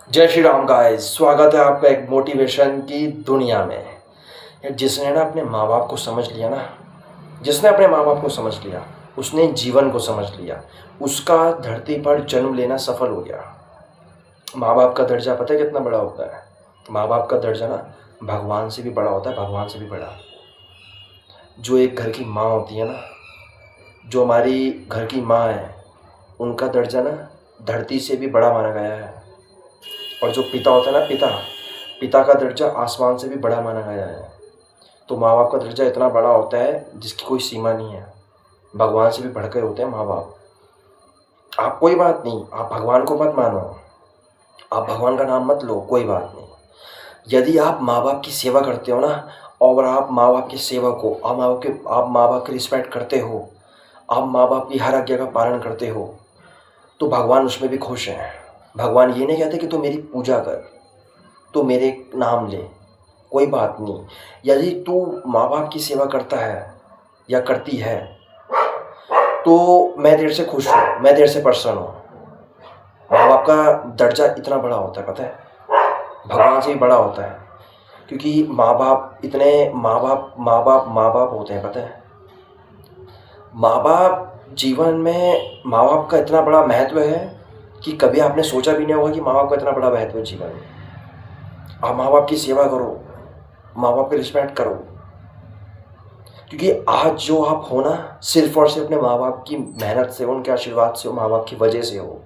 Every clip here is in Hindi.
जय श्री राम गाइस, स्वागत है आपका एक मोटिवेशन की दुनिया में। जिसने ना अपने माँ बाप को समझ लिया ना, जिसने अपने माँ बाप को समझ लिया, उसने जीवन को समझ लिया, उसका धरती पर जन्म लेना सफल हो गया। माँ बाप का दर्जा पता है कितना बड़ा होता है? माँ बाप का दर्जा ना भगवान से भी बड़ा होता है, भगवान से भी बड़ा। जो एक घर की माँ होती है ना, जो हमारी घर की माँ है, उनका दर्जा ना धरती से भी बड़ा माना गया है। और जो पिता होता है ना, पिता का दर्जा आसमान से भी बड़ा माना गया है। तो माँ बाप का दर्जा इतना बड़ा होता है जिसकी कोई सीमा नहीं है। भगवान से भी बढ़ के होते हैं माँ बाप। आप कोई बात नहीं, आप भगवान को मत मानो, आप भगवान का नाम मत लो, कोई बात नहीं। यदि आप माँ बाप की सेवा करते हो ना, और आप माँ बाप की सेवा को, आप माँ बाप की रिस्पेक्ट करते हो, आप माँ बाप की हर आज्ञा का पालन करते हो, तो भगवान उसमें भी खुश हैं। भगवान ये नहीं कहते कि तू मेरी पूजा कर, तू मेरे नाम ले, कोई बात नहीं। यदि तू माँ बाप की सेवा करता है या करती है तो मैं तेरे से खुश हूँ, मैं तेरे से प्रसन्न हूँ। माँ बाप का दर्जा इतना बड़ा होता है, पता है, भगवान से भी बड़ा होता है। क्योंकि माँ बाप होते हैं, पता है। माँ बाप जीवन में, माँ बाप का इतना बड़ा महत्व है कि कभी आपने सोचा भी नहीं होगा कि माँ बाप का इतना बड़ा महत्व है जीवन में। आप माँ बाप की सेवा करो, माँ बाप की रिस्पेक्ट करो, क्योंकि आज जो आप हो ना, सिर्फ और सिर्फ अपने माँ बाप की मेहनत से, उनके आशीर्वाद से हो, माँ बाप की वजह से हो।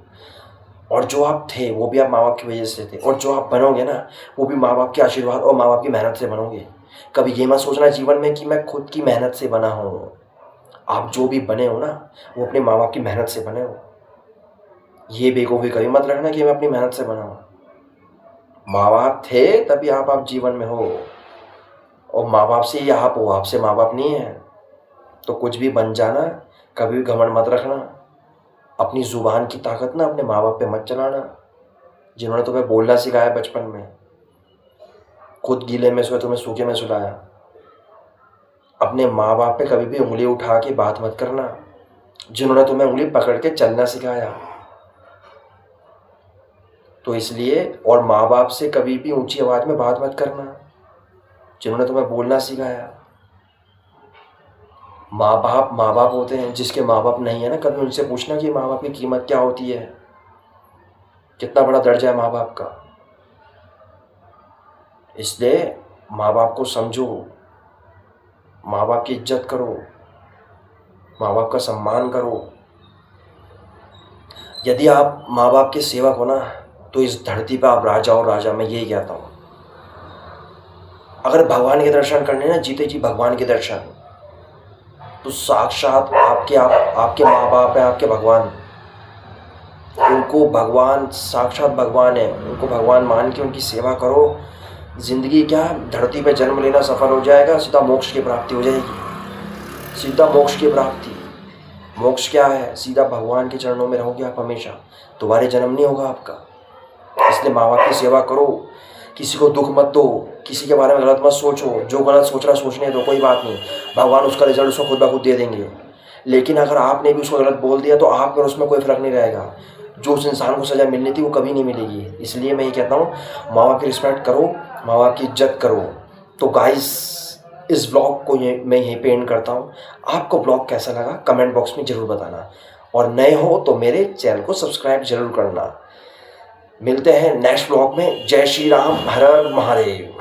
और जो आप थे वो भी आप माँ बाप की वजह से थे, और जो आप बनोगे ना वो भी माँ बाप के आशीर्वाद और माँ बाप की मेहनत से बनोगे। कभी ये मत सोचना जीवन में कि मैं खुद की मेहनत से बना हूँ। आप जो भी बने हो ना, वो अपने माँ बाप की मेहनत से बने हो। ये बेवकूफ़ी कभी मत रखना कि मैं अपनी मेहनत से बना हूँ। माँ बाप थे तभी आप जीवन में हो, और माँ बाप से ही आप हो, आपसे माँ बाप नहीं है। तो कुछ भी बन जाना, कभी भी घमंड मत रखना। अपनी ज़ुबान की ताकत ना अपने माँ बाप पे मत चलाना, जिन्होंने तुम्हें बोलना सिखाया बचपन में। खुद गीले में सोए, तुम्हें सूखे में सुलाया। अपने माँ बाप पे कभी भी उंगली उठा के बात मत करना, जिन्होंने तुम्हें उंगली पकड़ के चलना सिखाया। तो इसलिए, और माँ बाप से कभी भी ऊंची आवाज़ में बात मत करना, जिन्होंने तुम्हें बोलना सिखाया। माँ बाप होते हैं। जिसके माँ बाप नहीं है ना, कभी उनसे पूछना कि माँ बाप की कीमत क्या होती है, कितना बड़ा दर्जा है माँ बाप का। इसलिए माँ बाप को समझो, माँ बाप की इज्जत करो, माँ बाप का सम्मान करो। यदि आप माँ बाप के सेवक हो ना, तो इस धरती पर आप राजा हो, राजा। मैं यही कहता हूँ। अगर भगवान के दर्शन करने ना, जीते जी भगवान के दर्शन, तो साक्षात आपके माँ बाप है, आपके भगवान। उनको भगवान, साक्षात भगवान है, उनको भगवान मान के उनकी सेवा करो। ज़िंदगी क्या, धरती पे जन्म लेना सफल हो जाएगा, सीधा मोक्ष की प्राप्ति हो जाएगी, सीधा मोक्ष की प्राप्ति। मोक्ष क्या है? सीधा भगवान के चरणों में रहोगे आप हमेशा, दोबारा जन्म नहीं होगा आपका। इसलिए माँ बाप की सेवा करो, किसी को दुख मत दो, किसी के बारे में गलत मत सोचो। जो गलत सोच रहा सोचने दो, कोई बात नहीं, भगवान उसका रिजल्ट उसको खुद ब खुद दे देंगे। लेकिन अगर आपने भी उसको गलत बोल दिया तो आप और उसमें कोई फ़र्क नहीं रहेगा। जो उस इंसान को सज़ा मिलनी थी वो कभी नहीं मिलेगी। इसलिए मैं ये कहता हूँ, माँ बाप की रिस्पेक्ट करो, माँ बाप की इज्जत करो। तो गाइस, इस ब्लॉग को मैं यहीं पे एंड करता हूँ। आपको ब्लॉग कैसा लगा कमेंट बॉक्स में ज़रूर बताना, और नए हो तो मेरे चैनल को सब्सक्राइब जरूर करना। मिलते हैं नेक्स्ट ब्लॉग में। जय श्री राम, हर हर महादेव।